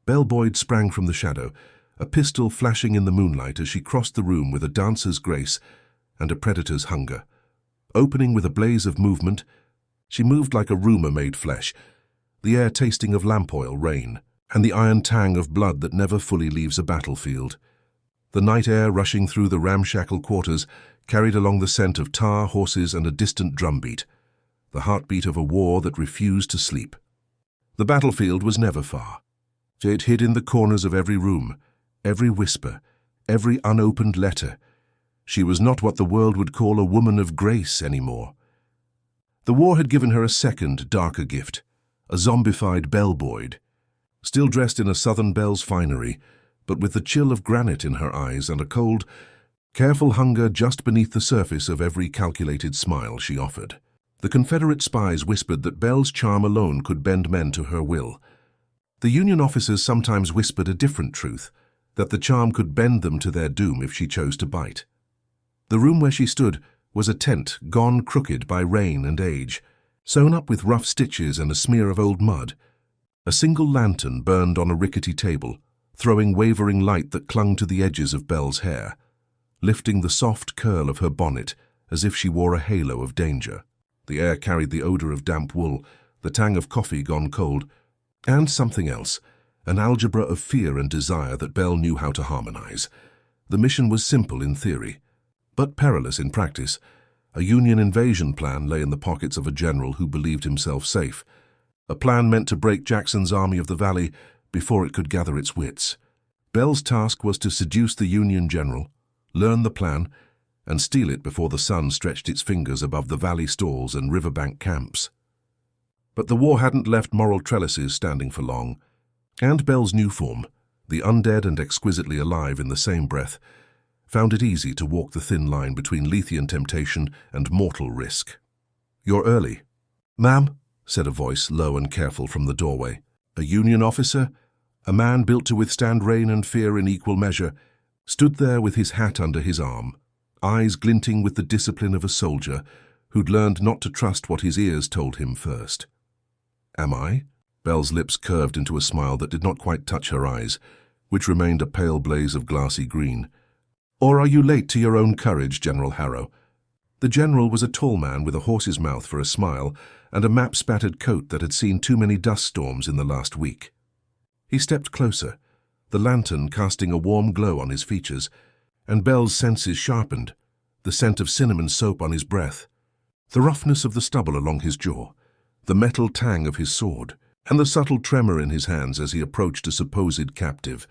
Belle Boyd sprang from the shadow, a pistol flashing in the moonlight as she crossed the room with a dancer's grace and a predator's hunger. Opening with a blaze of movement, she moved like a rumour made flesh, the air tasting of lamp oil, rain, and the iron tang of blood that never fully leaves a battlefield. The night air rushing through the ramshackle quarters carried along the scent of tar, horses, and a distant drumbeat, the heartbeat of a war that refused to sleep. The battlefield was never far. It hid in the corners of every room, every whisper, every unopened letter. She was not what the world would call a woman of grace anymore. The war had given her a second, darker gift, a zombified Belle Boyd, still dressed in a Southern Belle's finery, but with the chill of granite in her eyes and a cold, careful hunger just beneath the surface of every calculated smile she offered. The Confederate spies whispered that Belle's charm alone could bend men to her will. The Union officers sometimes whispered a different truth, that the charm could bend them to their doom if she chose to bite. The room where she stood was a tent gone crooked by rain and age, sewn up with rough stitches and a smear of old mud. A single lantern burned on a rickety table, throwing wavering light that clung to the edges of Belle's hair, lifting the soft curl of her bonnet as if she wore a halo of danger. The air carried the odor of damp wool, the tang of coffee gone cold, and something else, an algebra of fear and desire that Belle knew how to harmonize. The mission was simple in theory, but perilous in practice. A Union invasion plan lay in the pockets of a general who believed himself safe, a plan meant to break Jackson's Army of the Valley before it could gather its wits. Belle's task was to seduce the Union general, learn the plan, and steal it before the sun stretched its fingers above the valley stalls and riverbank camps. But the war hadn't left moral trellises standing for long, and Belle's new form, the undead and exquisitely alive in the same breath, found it easy to walk the thin line between Lethean temptation and mortal risk. "You're early." "Ma'am," said a voice, low and careful, from the doorway. A Union officer, a man built to withstand rain and fear in equal measure, stood there with his hat under his arm, eyes glinting with the discipline of a soldier who'd learned not to trust what his ears told him first. "Am I?" Belle's lips curved into a smile that did not quite touch her eyes, which remained a pale blaze of glassy green. "Or are you late to your own courage, General Harrow?" The general was a tall man with a horse's mouth for a smile and a map-spattered coat that had seen too many dust storms in the last week. He stepped closer, the lantern casting a warm glow on his features, and Belle's senses sharpened, the scent of cinnamon soap on his breath, the roughness of the stubble along his jaw, the metal tang of his sword, and the subtle tremor in his hands as he approached a supposed captive.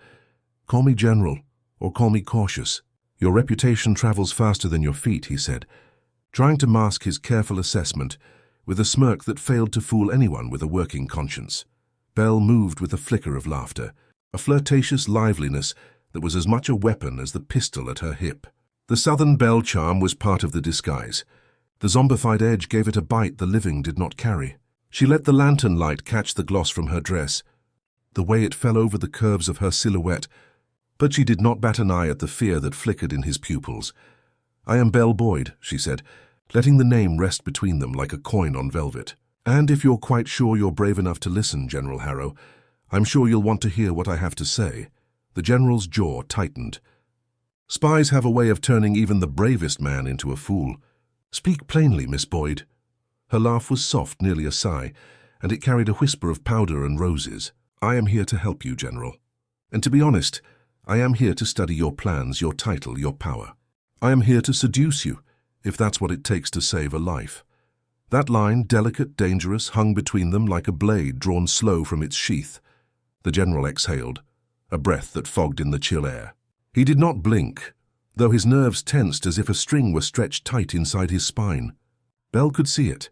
"Call me General, or call me cautious. Your reputation travels faster than your feet," he said, trying to mask his careful assessment with a smirk that failed to fool anyone with a working conscience. Belle moved with a flicker of laughter, a flirtatious liveliness that was as much a weapon as the pistol at her hip. The Southern Belle charm was part of the disguise. The zombified edge gave it a bite the living did not carry. She let the lantern light catch the gloss from her dress, the way it fell over the curves of her silhouette, but she did not bat an eye at the fear that flickered in his pupils. "I am Belle Boyd," she said, letting the name rest between them like a coin on velvet. "And if you're quite sure you're brave enough to listen, General Harrow, I'm sure you'll want to hear what I have to say." The general's jaw tightened. "Spies have a way of turning even the bravest man into a fool. Speak plainly, Miss Boyd." Her laugh was soft, nearly a sigh, and it carried a whisper of powder and roses. "I am here to help you, General. And to be honest, I am here to study your plans, your title, your power. I am here to seduce you, if that's what it takes to save a life." That line, delicate, dangerous, hung between them like a blade drawn slow from its sheath. The general exhaled, a breath that fogged in the chill air. He did not blink, though his nerves tensed as if a string were stretched tight inside his spine. Belle could see it,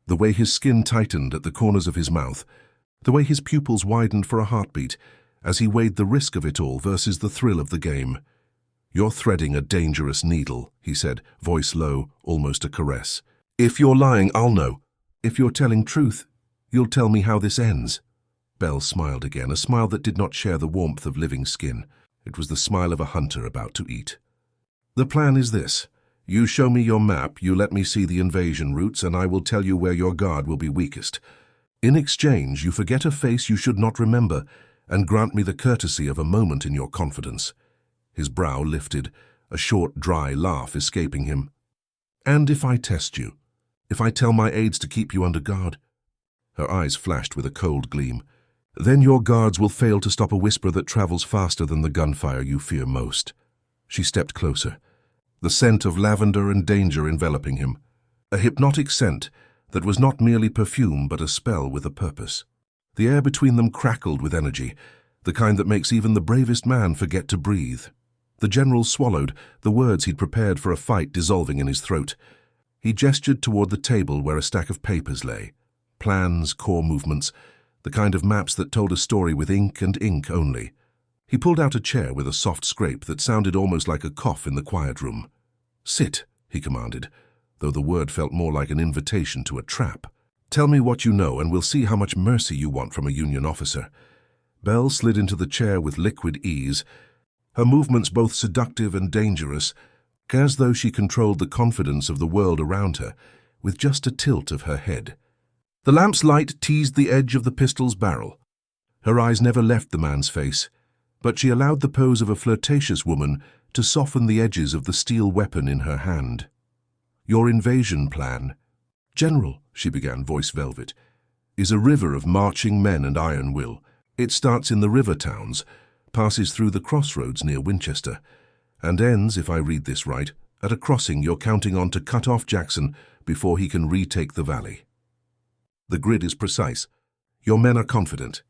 the way his skin tightened at the corners of his mouth, the way his pupils widened for a heartbeat, as he weighed the risk of it all versus the thrill of the game. "You're threading a dangerous needle," he said, voice low, almost a caress. "If you're lying, I'll know. If you're telling truth, you'll tell me how this ends." Belle smiled again, a smile that did not share the warmth of living skin. It was the smile of a hunter about to eat. "The plan is this. You show me your map, you let me see the invasion routes, and I will tell you where your guard will be weakest. In exchange, you forget a face you should not remember, and grant me the courtesy of a moment in your confidence." His brow lifted, a short, dry laugh escaping him. "And if I test you? If I tell my aides to keep you under guard?" Her eyes flashed with a cold gleam. "Then your guards will fail to stop a whisper that travels faster than the gunfire you fear most." She stepped closer, the scent of lavender and danger enveloping him. A hypnotic scent that was not merely perfume but a spell with a purpose. The air between them crackled with energy, the kind that makes even the bravest man forget to breathe. The general swallowed, the words he'd prepared for a fight dissolving in his throat. He gestured toward the table where a stack of papers lay. Plans, core movements, the kind of maps that told a story with ink and ink only. He pulled out a chair with a soft scrape that sounded almost like a cough in the quiet room. "Sit," he commanded, though the word felt more like an invitation to a trap. "Tell me what you know and we'll see how much mercy you want from a Union officer." Belle slid into the chair with liquid ease, her movements both seductive and dangerous, as though she controlled the confidence of the world around her, with just a tilt of her head. The lamp's light teased the edge of the pistol's barrel. Her eyes never left the man's face, but she allowed the pose of a flirtatious woman to soften the edges of the steel weapon in her hand. "Your invasion plan, General," she began, voice velvet, "is a river of marching men and iron will. It starts in the river towns, passes through the crossroads near Winchester, and ends, if I read this right, at a crossing you're counting on to cut off Jackson before he can retake the valley. The grid is precise. Your men are confident.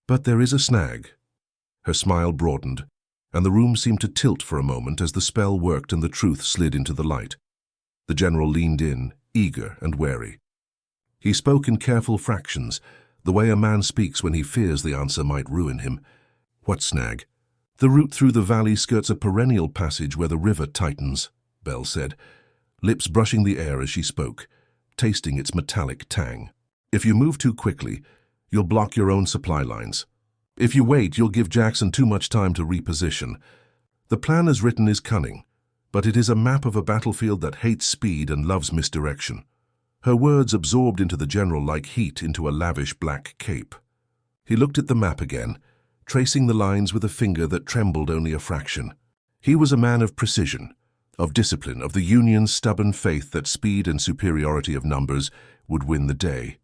But there is a snag." Her smile broadened, and the room seemed to tilt for a moment as the spell worked and the truth slid into the light. The general leaned in, eager and wary. He spoke in careful fractions, the way a man speaks when he fears the answer might ruin him. "What snag?" "The route through the valley skirts a perennial passage where the river tightens," Belle said, lips brushing the air as she spoke, tasting its metallic tang. "If you move too quickly, you'll block your own supply lines. If you wait, you'll give Jackson too much time to reposition. The plan as written is cunning, but it is a map of a battlefield that hates speed and loves misdirection." Her words absorbed into the general like heat into a lavish black cape. He looked at the map again, tracing the lines with a finger that trembled only a fraction. He was a man of precision, of discipline, of the Union's stubborn faith that speed and superiority of numbers would win the day.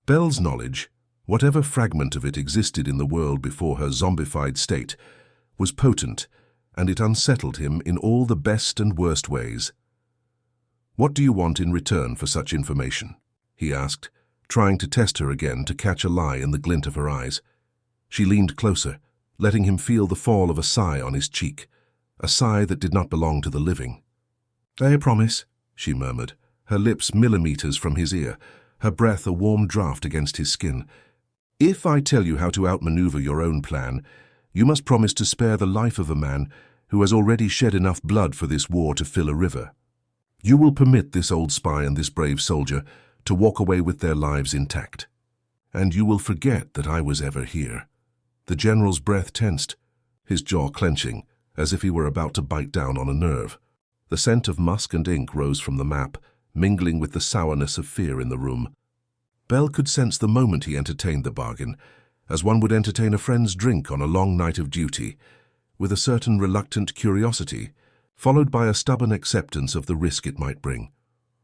Belle's knowledge, whatever fragment of it existed in the world before her zombified state, was potent, and it unsettled him in all the best and worst ways. "What do you want in return for such information?" he asked, trying to test her again to catch a lie in the glint of her eyes. She leaned closer, letting him feel the fall of a sigh on his cheek, a sigh that did not belong to the living. "I promise," she murmured, her lips millimeters from his ear, her breath a warm draft against his skin. "If I tell you how to outmaneuver your own plan, you must promise to spare the life of a man who has already shed enough blood for this war to fill a river. You will permit this old spy and this brave soldier to walk away with their lives intact. And you will forget that I was ever here." The general's breath tensed, his jaw clenching, as if he were about to bite down on a nerve. The scent of musk and ink rose from the map, mingling with the sourness of fear in the room. Belle could sense the moment he entertained the bargain, as one would entertain a friend's drink on a long night of duty, with a certain reluctant curiosity, followed by a stubborn acceptance of the risk it might bring.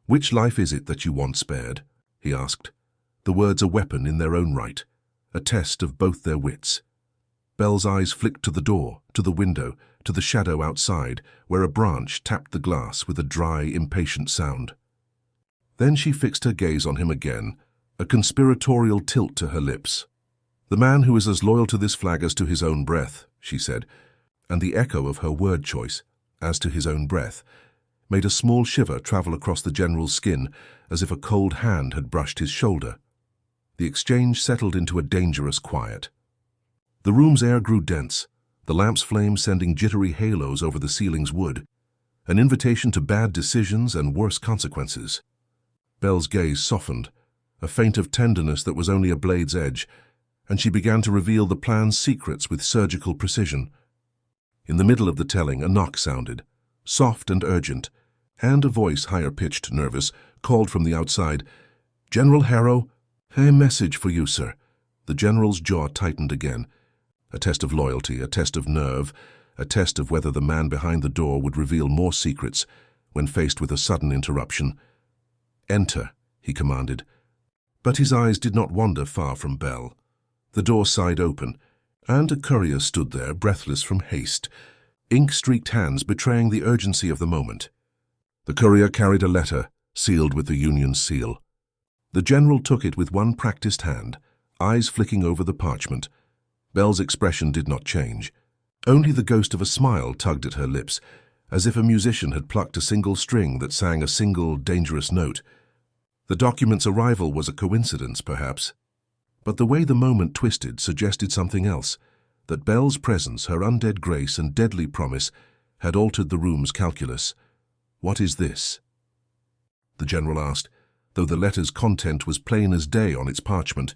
"Which life is it that you want spared?" he asked, the words a weapon in their own right, a test of both their wits. Belle's eyes flicked to the door, to the window, to the shadow outside, where a branch tapped the glass with a dry, impatient sound. Then she fixed her gaze on him again, a conspiratorial tilt to her lips. "The man who is as loyal to this flag as to his own breath," she said, and the echo of her word choice, "as to his own breath," made a small shiver travel across the general's skin as if a cold hand had brushed his shoulder. The exchange settled into a dangerous quiet. The room's air grew dense, the lamp's flame sending jittery halos over the ceiling's wood, an invitation to bad decisions and worse consequences. Belle's gaze softened, a feint of tenderness that was only a blade's edge, and she began to reveal the plan's secrets with surgical precision. In the middle of the telling, a knock sounded, soft and urgent, and a voice, higher-pitched, nervous, called from the outside, "General Harrow, a message for you, sir." The general's jaw tightened again, A test of loyalty, a test of nerve, a test of whether the man behind the door would reveal more secrets when faced with a sudden interruption. "Enter," he commanded. But his eyes did not wander far from Belle. The door sighed open, and a courier stood there, breathless from haste, ink-streaked hands betraying the urgency of the moment. The courier carried a letter, sealed with the Union's seal. The general took it with one practiced hand, eyes flicking over the parchment. Belle's expression did not change. Only the ghost of a smile tugged at her lips, as if a musician had plucked a single string that sang a single, dangerous note. The document's arrival was a coincidence, perhaps, but the way the moment twisted suggested something else, that Belle's presence, her undead grace and deadly promise, had altered the room's calculus. "What is this?" the general asked, though the letter's content was plain as day on its parchment.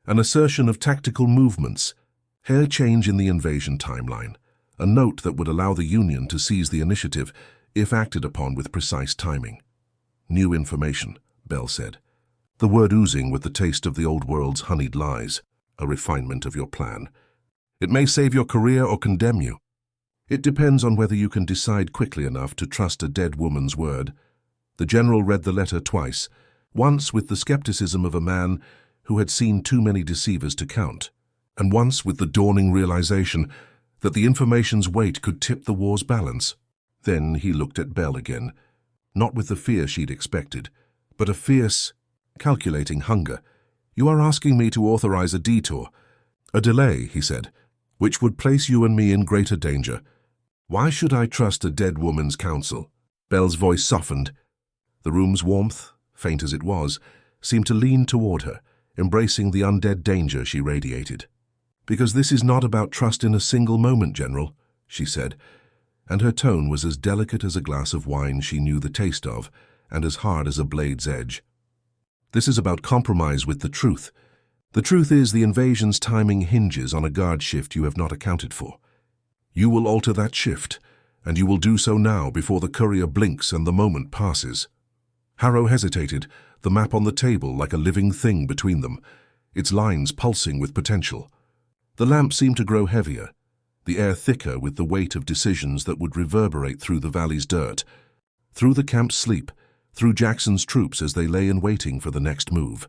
An assertion of tactical movements, hair change in the invasion timeline, a note that would allow the Union to seize the initiative if acted upon with precise timing. "New information," Belle said, the word oozing with the taste of the old world's honeyed lies, "a refinement of your plan. It may save your career or condemn you. It depends on whether you can decide quickly enough to trust a dead woman's word." The general read the letter twice, once with the skepticism of a man who had seen too many deceivers to count, and once with the dawning realization that the information's weight could tip the war's balance. Then he looked at Belle again, not with the fear she'd expected, but a fierce, calculating hunger. "You are asking me to authorize a detour, a delay," he said, "which would place you and me in greater danger. Why should I trust a dead woman's counsel?" Belle's voice softened. The room's warmth, faint as it was, seemed to lean toward her, embracing the undead danger she radiated. "Because this is not about trust in a single moment, General," she said, and her tone was as delicate as a glass of wine she knew the taste of, and as hard as a blade's edge. "This is about compromise with the truth. The truth is the invasion's timing hinges on a guard shift you have not accounted for. You will alter that shift, and you will do so now before the courier blinks and the moment passes." Harrow hesitated, the map on the table like a living thing between them, its lines pulsing with potential. The lamp seemed to grow heavier, the air thicker with the weight of decisions that would reverberate through the valley's dirt, through the camp's sleep, through Jackson's troops as they lay in waiting for the next move.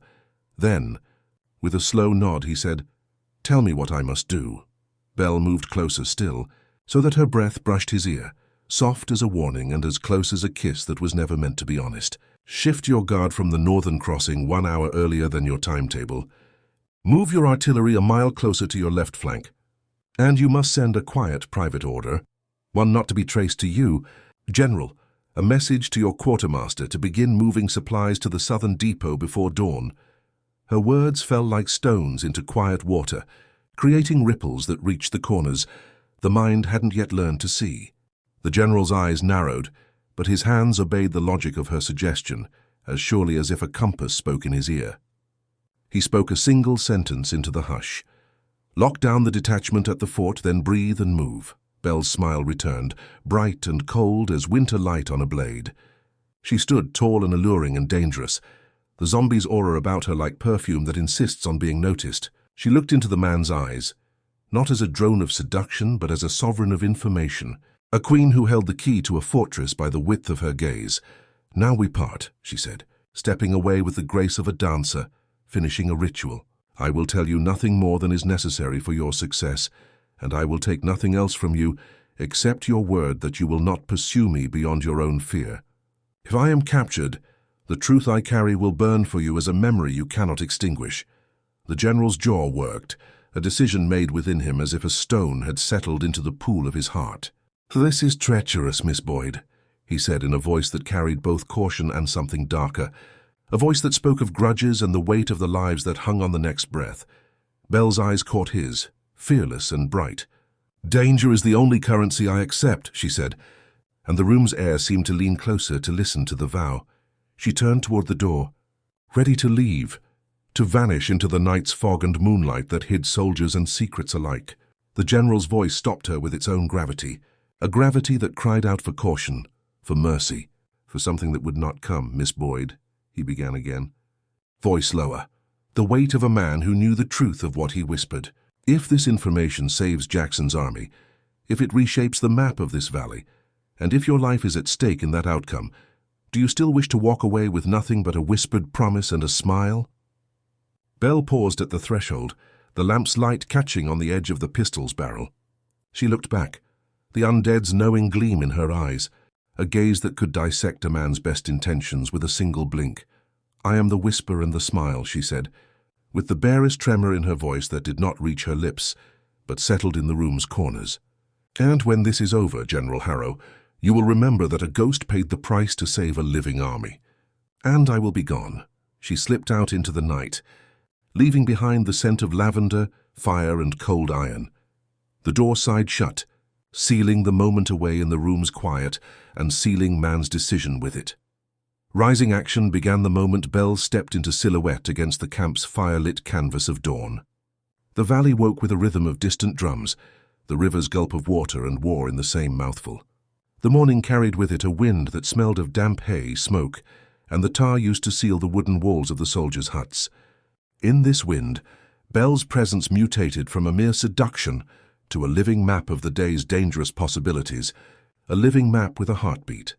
Then, with a slow nod, he said, "Tell me what I must do." Belle moved closer still, so that her breath brushed his ear, soft as a warning and as close as a kiss that was never meant to be honest. "Shift your guard from the northern crossing 1 hour earlier than your timetable. Move your artillery a mile closer to your left flank. And you must send a quiet private order, one not to be traced to you. General, a message to your quartermaster to begin moving supplies to the southern depot before dawn." Her words fell like stones into quiet water, creating ripples that reached the corners the mind hadn't yet learned to see. The general's eyes narrowed, but his hands obeyed the logic of her suggestion, as surely as if a compass spoke in his ear. He spoke a single sentence into the hush. "Lock down the detachment at the fort, then breathe and move." Belle's smile returned, bright and cold as winter light on a blade. She stood tall and alluring and dangerous, the zombie's aura about her like perfume that insists on being noticed. She looked into the man's eyes, not as a drone of seduction, but as a sovereign of information, a queen who held the key to a fortress by the width of her gaze. "Now we part," she said, stepping away with the grace of a dancer, finishing a ritual. "I will tell you nothing more than is necessary for your success, and I will take nothing else from you except your word that you will not pursue me beyond your own fear. If I am captured, the truth I carry will burn for you as a memory you cannot extinguish." The general's jaw worked, a decision made within him as if a stone had settled into the pool of his heart. "This is treacherous, Miss Boyd," he said in a voice that carried both caution and something darker, a voice that spoke of grudges and the weight of the lives that hung on the next breath. Belle's eyes caught his, fearless and bright. "Danger is the only currency I accept," she said, and the room's air seemed to lean closer to listen to the vow. She turned toward the door, ready to leave, to vanish into the night's fog and moonlight that hid soldiers and secrets alike. The general's voice stopped her with its own gravity, a gravity that cried out for caution, for mercy, for something that would not come. "Miss Boyd," he began again, voice lower, the weight of a man who knew the truth of what he whispered. If this information saves Jackson's army, if it reshapes the map of this valley, and if your life is at stake in that outcome, do you still wish to walk away with nothing but a whispered promise and a smile? Belle paused at the threshold, the lamp's light catching on the edge of the pistol's barrel. She looked back, the undead's knowing gleam in her eyes, a gaze that could dissect a man's best intentions with a single blink. "I am the whisper and the smile," she said, with the barest tremor in her voice that did not reach her lips, but settled in the room's corners. "And when this is over, General Harrow, you will remember that a ghost paid the price to save a living army. And I will be gone." She slipped out into the night, leaving behind the scent of lavender, fire, and cold iron. The door sighed shut, sealing the moment away in the room's quiet and sealing man's decision with it. Rising action began the moment Belle stepped into silhouette against the camp's fire-lit canvas of dawn. The valley woke with a rhythm of distant drums, the river's gulp of water and war in the same mouthful. The morning carried with it a wind that smelled of damp hay, smoke, and the tar used to seal the wooden walls of the soldiers' huts. In this wind, Belle's presence mutated from a mere seduction to a living map of the day's dangerous possibilities, a living map with a heartbeat.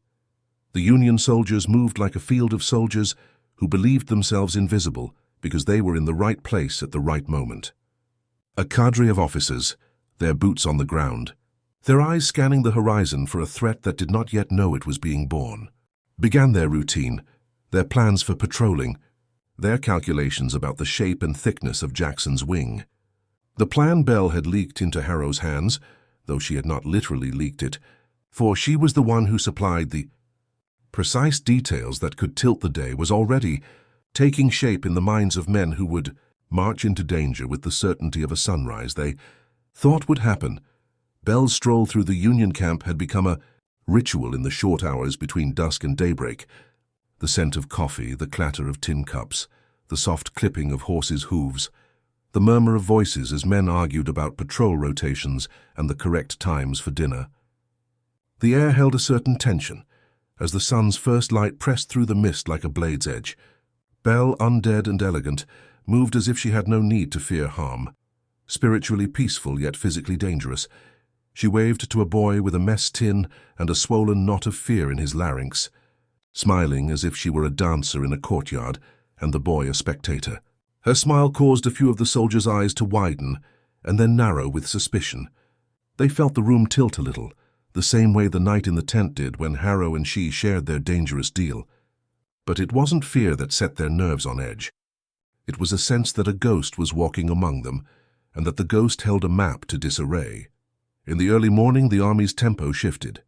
The Union soldiers moved like a field of soldiers who believed themselves invisible because they were in the right place at the right moment. A cadre of officers, their boots on the ground, their eyes scanning the horizon for a threat that did not yet know it was being born, began their routine, their plans for patrolling, their calculations about the shape and thickness of Jackson's wing. The plan Belle had leaked into Harrow's hands, though she had not literally leaked it, for she was the one who supplied the precise details that could tilt the day, was already taking shape in the minds of men who would march into danger with the certainty of a sunrise they thought would happen. Belle's stroll through the Union camp had become a ritual in the short hours between dusk and daybreak. The scent of coffee, the clatter of tin cups, the soft clipping of horses' hooves, the murmur of voices as men argued about patrol rotations and the correct times for dinner. The air held a certain tension as the sun's first light pressed through the mist like a blade's edge. Belle, undead and elegant, moved as if she had no need to fear harm. Spiritually peaceful yet physically dangerous, she waved to a boy with a mess tin and a swollen knot of fear in his larynx, smiling as if she were a dancer in a courtyard and the boy a spectator. Her smile caused a few of the soldiers' eyes to widen and then narrow with suspicion. They felt the room tilt a little, the same way the night in the tent did when Harrow and she shared their dangerous deal. But it wasn't fear that set their nerves on edge. It was a sense that a ghost was walking among them, and that the ghost held a map to disarray. In the early morning, the army's tempo shifted.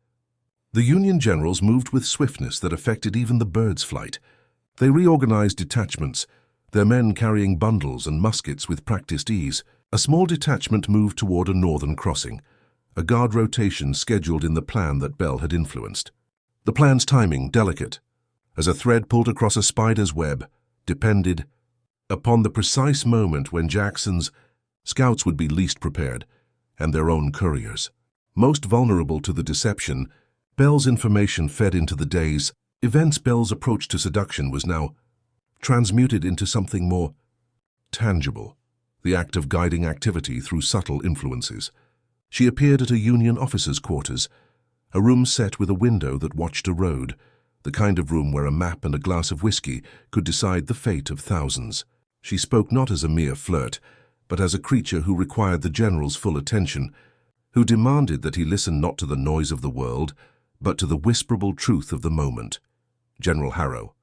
The Union generals moved with swiftness that affected even the birds' flight. They reorganized detachments, their men carrying bundles and muskets with practiced ease. A small detachment moved toward a northern crossing, a guard rotation scheduled in the plan that Belle had influenced. The plan's timing, delicate, as a thread pulled across a spider's web, depended upon the precise moment when Jackson's scouts would be least prepared, and their own couriers. Most vulnerable to the deception, Belle's information fed into the day's events. Belle's approach to seduction was now transmuted into something more tangible, the act of guiding activity through subtle influences. She appeared at a Union officer's quarters, a room set with a window that watched a road, the kind of room where a map and a glass of whiskey could decide the fate of thousands. She spoke not as a mere flirt, but as a creature who required the general's full attention, who demanded that he listen not to the noise of the world, but to the whisperable truth of the moment. "General Harrow,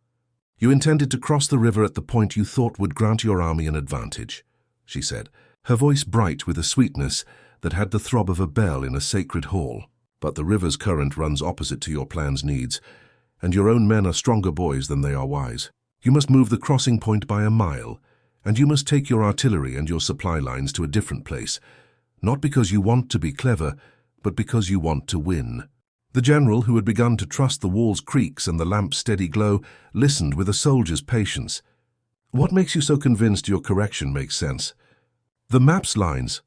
you intended to cross the river at the point you thought would grant your army an advantage," she said, her voice bright with a sweetness that had the throb of a bell in a sacred hall. "But the river's current runs opposite to your plan's needs, and your own men are stronger boys than they are wise. You must move the crossing point by a mile, and you must take your artillery and your supply lines to a different place, not because you want to be clever, but because you want to win." The general, who had begun to trust the wall's creaks and the lamp's steady glow, listened with a soldier's patience. "What makes you so convinced your correction makes sense?" "The map's lines,"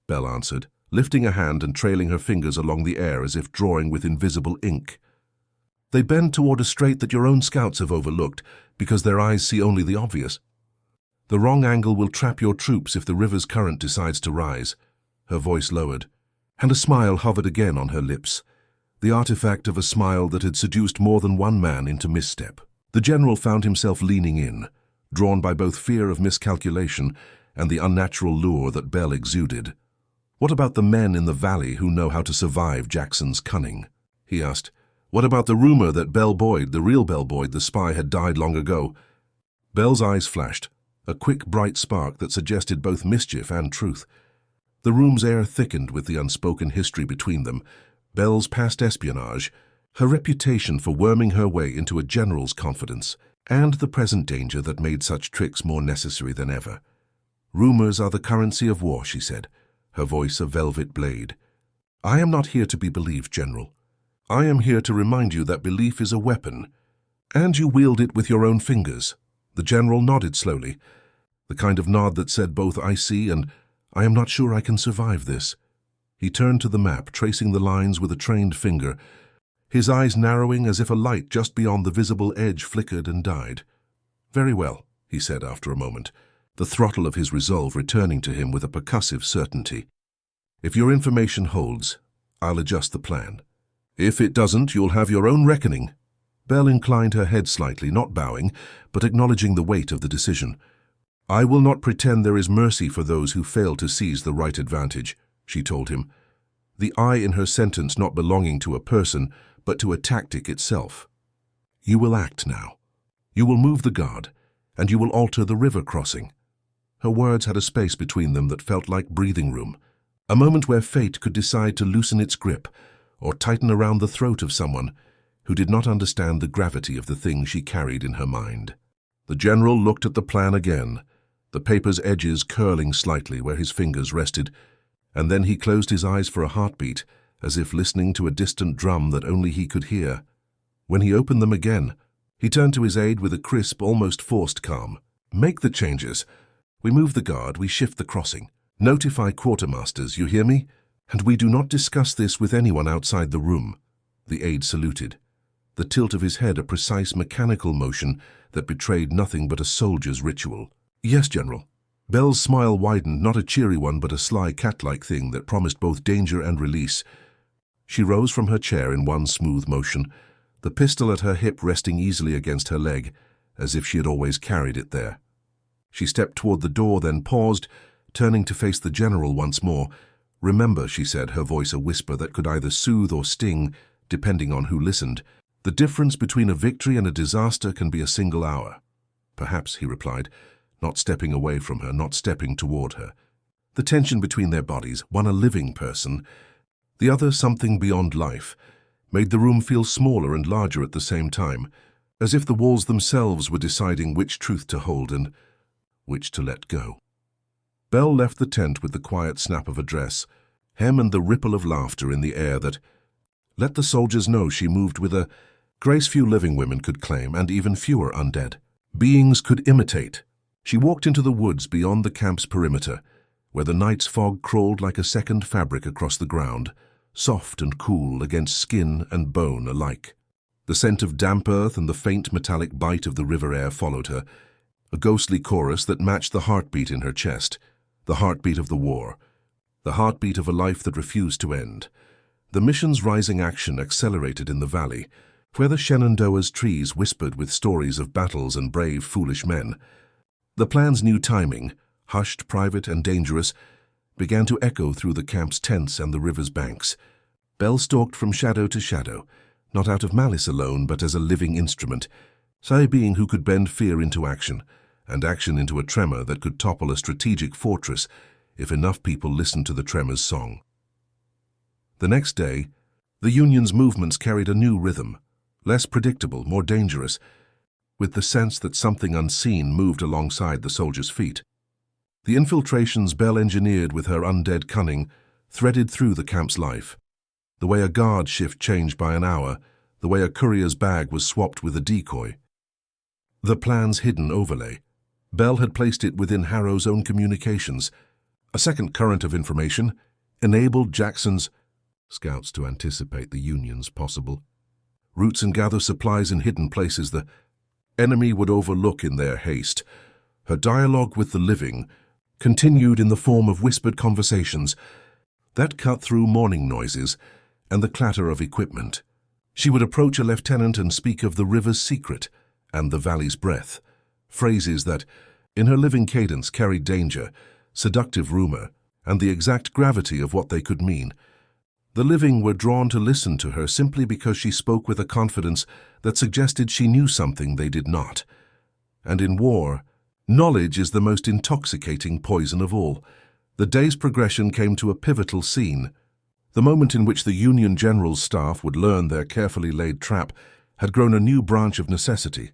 Belle answered, lifting a hand and trailing her fingers along the air as if drawing with invisible ink. "They bend toward a strait that your own scouts have overlooked because their eyes see only the obvious." The wrong angle will trap your troops if the river's current decides to rise. Her voice lowered, and a smile hovered again on her lips, the artifact of a smile that had seduced more than one man into misstep. The general found himself leaning in, drawn by both fear of miscalculation and the unnatural lure that Belle exuded. "What about the men in the valley who know how to survive Jackson's cunning?" he asked. "What about the rumor that Belle Boyd, the real Belle Boyd, the spy, had died long ago?" Belle's eyes flashed, a quick, bright spark that suggested both mischief and truth. The room's air thickened with the unspoken history between them, Belle's past espionage, her reputation for worming her way into a general's confidence, and the present danger that made such tricks more necessary than ever. "Rumors are the currency of war," she said, her voice a velvet blade. "I am not here to be believed, General. I am here to remind you that belief is a weapon, and you wield it with your own fingers." The general nodded slowly, the kind of nod that said both "I see" and "I am not sure I can survive this." He turned to the map, tracing the lines with a trained finger, his eyes narrowing as if a light just beyond the visible edge flickered and died. "Very well," he said after a moment, the throttle of his resolve returning to him with a percussive certainty. "If your information holds, I'll adjust the plan. If it doesn't, you'll have your own reckoning." Belle inclined her head slightly, not bowing, but acknowledging the weight of the decision. "I will not pretend there is mercy for those who fail to seize the right advantage," she told him, the I in her sentence not belonging to a person, but to a tactic itself. "You will act now. You will move the guard, and you will alter the river crossing." Her words had a space between them that felt like breathing room, a moment where fate could decide to loosen its grip or tighten around the throat of someone who did not understand the gravity of the thing she carried in her mind. The general looked at the plan again, the paper's edges curling slightly where his fingers rested, and then he closed his eyes for a heartbeat, as if listening to a distant drum that only he could hear. When he opened them again, he turned to his aide with a crisp, almost forced calm. "Make the changes. We move the guard, we shift the crossing. Notify quartermasters, you hear me? And we do not discuss this with anyone outside the room." The aide saluted, the tilt of his head a precise mechanical motion that betrayed nothing but a soldier's ritual. "Yes, General." Belle's smile widened, not a cheery one but a sly cat-like thing that promised both danger and release. She rose from her chair in one smooth motion, the pistol at her hip resting easily against her leg, as if she had always carried it there. She stepped toward the door, then paused, turning to face the general once more. "Remember," she said, her voice a whisper that could either soothe or sting, depending on who listened, "the difference between a victory and a disaster can be a single hour." "Perhaps," he replied, not stepping away from her, not stepping toward her. The tension between their bodies, one a living person, the other something beyond life, made the room feel smaller and larger at the same time, as if the walls themselves were deciding which truth to hold and which to let go. Belle left the tent with the quiet snap of a dress, hem and the ripple of laughter in the air that let the soldiers know she moved with a grace few living women could claim, and even fewer undead beings could imitate. She walked into the woods beyond the camp's perimeter, where the night's fog crawled like a second fabric across the ground, soft and cool against skin and bone alike. The scent of damp earth and the faint metallic bite of the river air followed her, a ghostly chorus that matched the heartbeat in her chest, the heartbeat of the war, the heartbeat of a life that refused to end. The mission's rising action accelerated in the valley, where the Shenandoah's trees whispered with stories of battles and brave, foolish men. The plan's new timing, hushed, private, and dangerous, began to echo through the camp's tents and the river's banks. Belle stalked from shadow to shadow, not out of malice alone, but as a living instrument, a being who could bend fear into action, and action into a tremor that could topple a strategic fortress if enough people listened to the tremor's song. The next day, the Union's movements carried a new rhythm, less predictable, more dangerous, with the sense that something unseen moved alongside the soldiers' feet. The infiltrations Belle engineered with her undead cunning threaded through the camp's life. The way a guard shift changed by an hour, the way a courier's bag was swapped with a decoy. The plan's hidden overlay. Belle had placed it within Harrow's own communications. A second current of information enabled Jackson's scouts to anticipate the Union's possible routes and gather supplies in hidden places the enemy would overlook in their haste. Her dialogue with the living continued in the form of whispered conversations that cut through morning noises and the clatter of equipment. She would approach a lieutenant and speak of the river's secret and the valley's breath, phrases that, in her living cadence, carried danger, seductive rumor, and the exact gravity of what they could mean. The living were drawn to listen to her simply because she spoke with a confidence that suggested she knew something they did not. And in war, knowledge is the most intoxicating poison of all. The day's progression came to a pivotal scene. The moment in which the Union General's staff would learn their carefully laid trap had grown a new branch of necessity,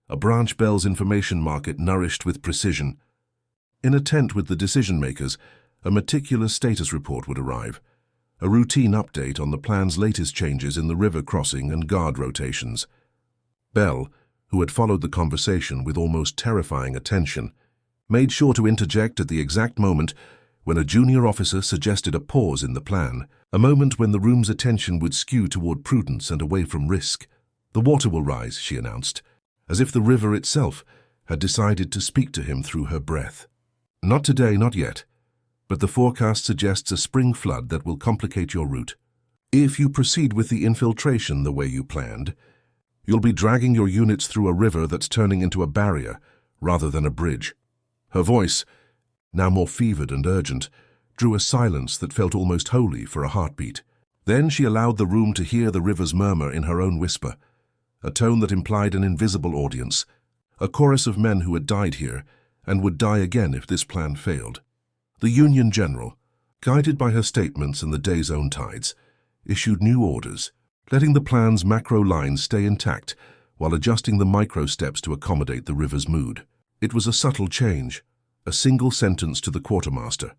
a branch Belle's information market nourished with precision. In a tent with the decision-makers, a meticulous status report would arrive, a routine update on the plan's latest changes in the river crossing and guard rotations. Belle, who had followed the conversation with almost terrifying attention, made sure to interject at the exact moment when a junior officer suggested a pause in the plan, a moment when the room's attention would skew toward prudence and away from risk. "The water will rise," she announced, as if the river itself had decided to speak to him through her breath. "Not today, not yet, but the forecast suggests a spring flood that will complicate your route. If you proceed with the infiltration the way you planned, you'll be dragging your units through a river that's turning into a barrier rather than a bridge." Her voice, now more fevered and urgent, drew a silence that felt almost holy for a heartbeat. Then she allowed the room to hear the river's murmur in her own whisper, a tone that implied an invisible audience, a chorus of men who had died here and would die again if this plan failed. The Union General, guided by her statements and the day's own tides, issued new orders, letting the plan's macro lines stay intact while adjusting the micro steps to accommodate the river's mood. It was a subtle change, a single sentence to the quartermaster,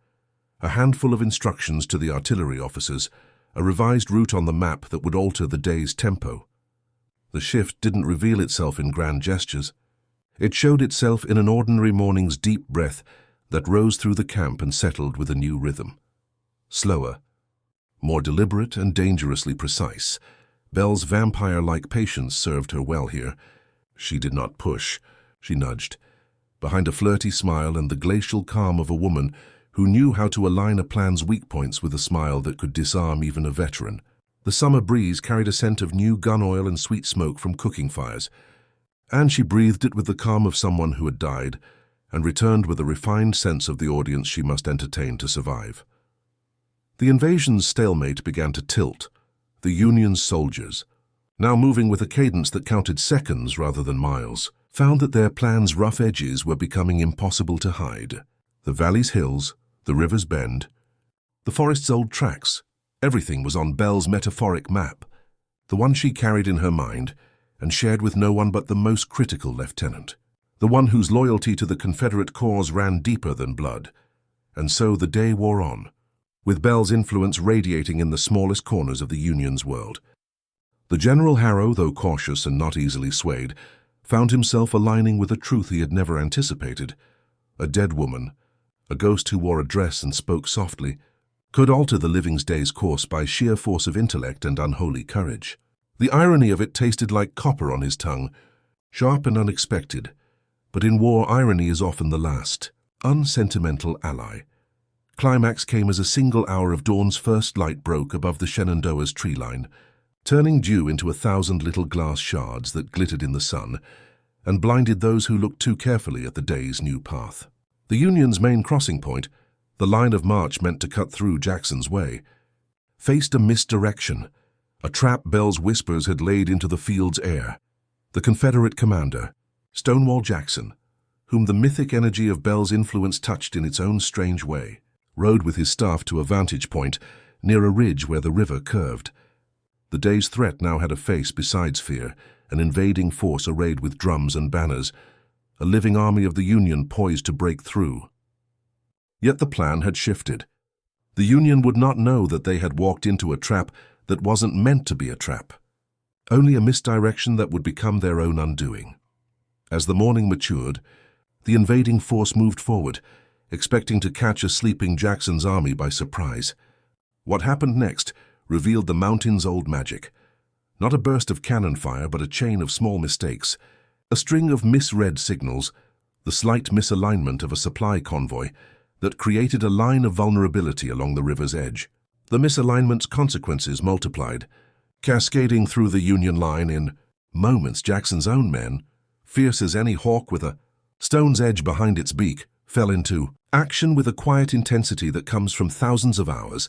a handful of instructions to the artillery officers, a revised route on the map that would alter the day's tempo. The shift didn't reveal itself in grand gestures. It showed itself in an ordinary morning's deep breath that rose through the camp and settled with a new rhythm. Slower, more deliberate and dangerously precise, Belle's vampire-like patience served her well here. She did not push, she nudged, behind a flirty smile and the glacial calm of a woman who knew how to align a plan's weak points with a smile that could disarm even a veteran. The summer breeze carried a scent of new gun oil and sweet smoke from cooking fires, and she breathed it with the calm of someone who had died and returned with a refined sense of the audience she must entertain to survive. The invasion's stalemate began to tilt. The Union's soldiers, now moving with a cadence that counted seconds rather than miles, found that their plan's rough edges were becoming impossible to hide. The valley's hills, the river's bend, the forest's old tracks, everything was on Belle's metaphoric map, the one she carried in her mind and shared with no one but the most critical lieutenant, the one whose loyalty to the Confederate cause ran deeper than blood. And so the day wore on, with Belle's influence radiating in the smallest corners of the Union's world. The General Harrow, though cautious and not easily swayed, found himself aligning with a truth he had never anticipated. A dead woman, a ghost who wore a dress and spoke softly, could alter the living's day's course by sheer force of intellect and unholy courage. The irony of it tasted like copper on his tongue, sharp and unexpected. But in war, irony is often the last, unsentimental ally. Climax came as a single hour of dawn's first light broke above the Shenandoah's tree line, turning dew into 1,000 little glass shards that glittered in the sun and blinded those who looked too carefully at the day's new path. The Union's main crossing point, the line of march meant to cut through Jackson's Way, faced a misdirection, a trap Belle's whispers had laid into the field's air. The Confederate commander, Stonewall Jackson, whom the mythic energy of Belle's influence touched in its own strange way, rode with his staff to a vantage point near a ridge where the river curved. The day's threat now had a face besides fear, an invading force arrayed with drums and banners, a living army of the Union poised to break through. Yet the plan had shifted. The Union would not know that they had walked into a trap that wasn't meant to be a trap, only a misdirection that would become their own undoing. As the morning matured, the invading force moved forward, expecting to catch a sleeping Jackson's army by surprise. What happened next revealed the mountain's old magic. Not a burst of cannon fire, but a chain of small mistakes, a string of misread signals, the slight misalignment of a supply convoy that created a line of vulnerability along the river's edge. The misalignment's consequences multiplied, cascading through the Union line in moments. Jackson's own men, fierce as any hawk with a stone's edge behind its beak, fell into action with a quiet intensity that comes from thousands of hours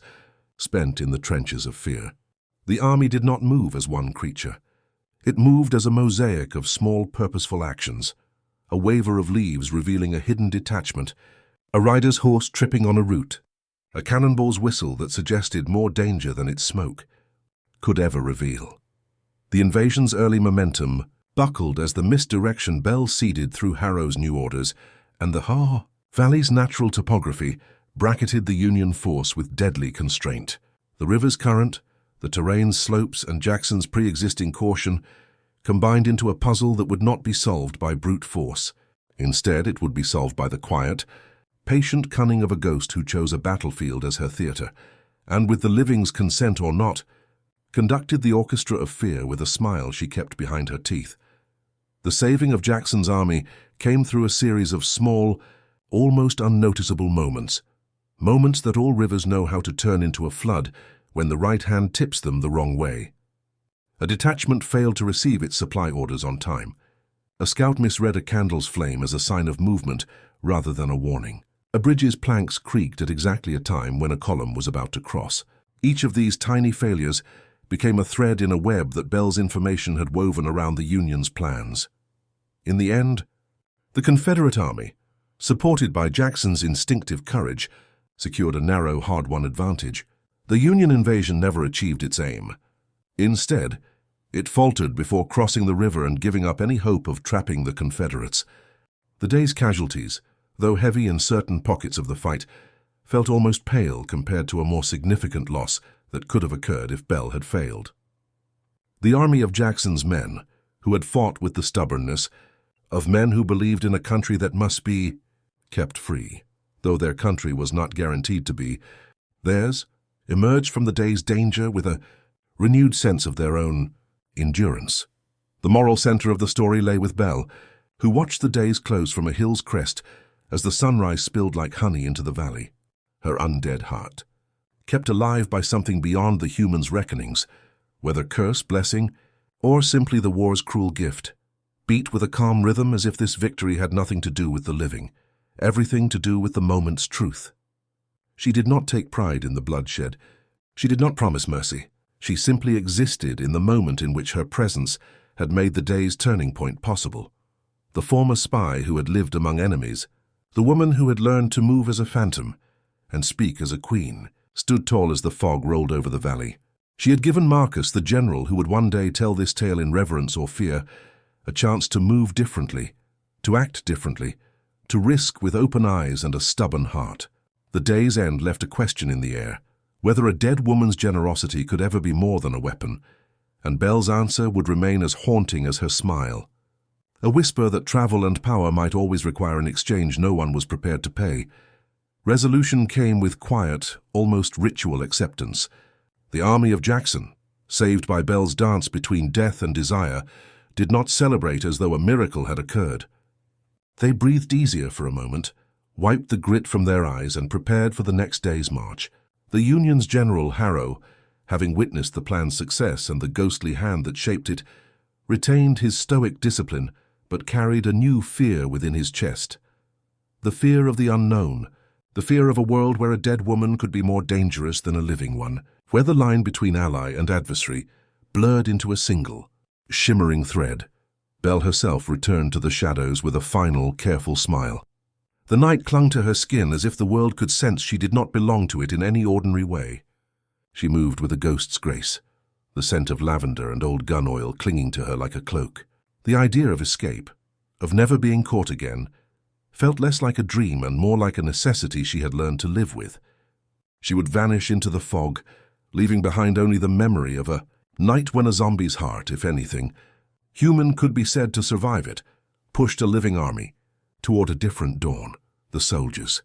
spent in the trenches of fear. The army did not move as one creature. It moved as a mosaic of small purposeful actions, a waver of leaves revealing a hidden detachment, a rider's horse tripping on a root, a cannonball's whistle that suggested more danger than its smoke could ever reveal. The invasion's early momentum buckled as the misdirection Belle ceded through Harrow's new orders, and the Valley's natural topography bracketed the Union force with deadly constraint. The river's current, the terrain's slopes, and Jackson's pre-existing caution combined into a puzzle that would not be solved by brute force. Instead, it would be solved by the quiet, patient cunning of a ghost who chose a battlefield as her theater, and with the living's consent or not, conducted the orchestra of fear with a smile she kept behind her teeth. The saving of Jackson's army came through a series of small, almost unnoticeable moments that all rivers know how to turn into a flood when the right hand tips them the wrong way. A detachment failed to receive its supply orders on time. A scout misread a candle's flame as a sign of movement rather than a warning. A bridge's planks creaked at exactly a time when a column was about to cross. Each of these tiny failures became a thread in a web that Belle's information had woven around the Union's plans. In the end, the Confederate army, supported by Jackson's instinctive courage, secured a narrow, hard-won advantage. The Union invasion never achieved its aim. Instead, it faltered before crossing the river and giving up any hope of trapping the Confederates. The day's casualties, though heavy in certain pockets of the fight, felt almost pale compared to a more significant loss that could have occurred if Belle had failed. The army of Jackson's men, who had fought with the stubbornness of men who believed in a country that must be kept free, though their country was not guaranteed to be, theirs emerged from the day's danger with a renewed sense of their own endurance. The moral center of the story lay with Belle, who watched the days close from a hill's crest as the sunrise spilled like honey into the valley. Her undead heart, kept alive by something beyond the human's reckonings, whether curse, blessing, or simply the war's cruel gift, beat with a calm rhythm as if this victory had nothing to do with the living, everything to do with the moment's truth. She did not take pride in the bloodshed. She did not promise mercy. She simply existed in the moment in which her presence had made the day's turning point possible. The former spy who had lived among enemies, the woman who had learned to move as a phantom and speak as a queen, stood tall as the fog rolled over the valley. She had given Marcus, the general who would one day tell this tale in reverence or fear, a chance to move differently, to act differently, to risk with open eyes and a stubborn heart. The day's end left a question in the air, whether a dead woman's generosity could ever be more than a weapon, and Belle's answer would remain as haunting as her smile. A whisper that travel and power might always require an exchange no one was prepared to pay. Resolution came with quiet, almost ritual acceptance. The army of Jackson, saved by Belle's dance between death and desire, did not celebrate as though a miracle had occurred. They breathed easier for a moment, wiped the grit from their eyes, and prepared for the next day's march. The Union's General Harrow, having witnessed the plan's success and the ghostly hand that shaped it, retained his stoic discipline but carried a new fear within his chest. The fear of the unknown, the fear of a world where a dead woman could be more dangerous than a living one, where the line between ally and adversary blurred into a single, shimmering thread. Belle herself returned to the shadows with a final, careful smile. The night clung to her skin as if the world could sense she did not belong to it in any ordinary way. She moved with a ghost's grace, the scent of lavender and old gun oil clinging to her like a cloak. The idea of escape, of never being caught again, felt less like a dream and more like a necessity she had learned to live with. She would vanish into the fog, leaving behind only the memory of a night when a zombie's heart, if anything, human could be said to survive it, pushed a living army toward a different dawn. The soldiers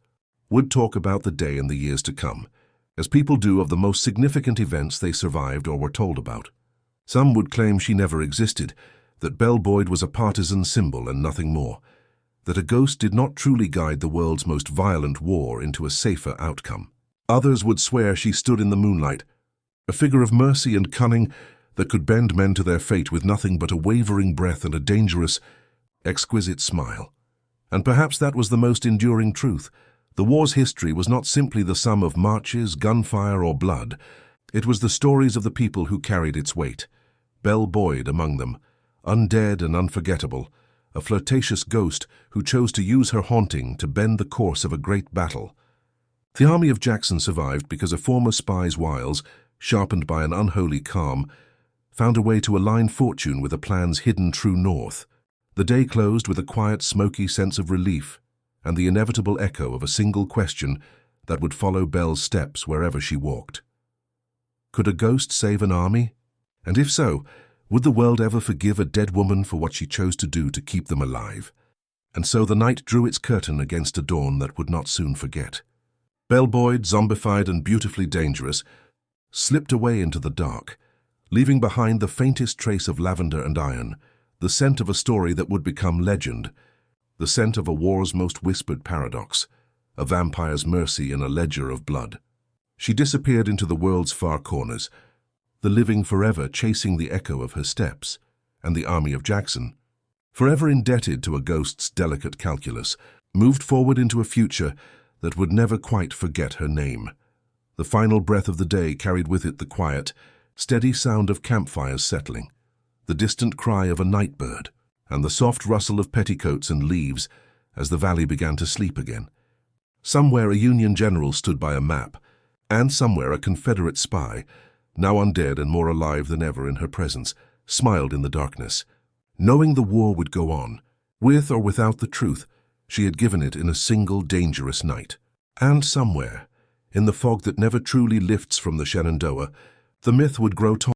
would talk about the day and the years to come, as people do of the most significant events they survived or were told about. Some would claim she never existed, that Belle Boyd was a partisan symbol and nothing more. that a ghost did not truly guide the world's most violent war into a safer outcome. Others would swear she stood in the moonlight, a figure of mercy and cunning that could bend men to their fate with nothing but a wavering breath and a dangerous, exquisite smile. And perhaps that was the most enduring truth. The war's history was not simply the sum of marches, gunfire, or blood. It was the stories of the people who carried its weight. Belle Boyd among them, undead and unforgettable, a flirtatious ghost who chose to use her haunting to bend the course of a great battle. The army of Jackson survived because a former spy's wiles, sharpened by an unholy calm, found a way to align fortune with a plan's hidden true north. The day closed with a quiet, smoky sense of relief and the inevitable echo of a single question that would follow Belle's steps wherever she walked. Could a ghost save an army? And if so, would the world ever forgive a dead woman for what she chose to do to keep them alive? And so the night drew its curtain against a dawn that would not soon forget. Belle Boyd, zombified and beautifully dangerous, slipped away into the dark, leaving behind the faintest trace of lavender and iron, the scent of a story that would become legend, the scent of a war's most whispered paradox, a vampire's mercy in a ledger of blood. She disappeared into the world's far corners, the living forever chasing the echo of her steps, and the army of Jackson, forever indebted to a ghost's delicate calculus, moved forward into a future that would never quite forget her name. The final breath of the day carried with it the quiet, steady sound of campfires settling, the distant cry of a night bird, and the soft rustle of petticoats and leaves as the valley began to sleep again. Somewhere a Union general stood by a map, and somewhere a Confederate spy, now undead and more alive than ever in her presence, smiled in the darkness. Knowing the war would go on, with or without the truth, she had given it in a single dangerous night. And somewhere, in the fog that never truly lifts from the Shenandoah, the myth would grow tall.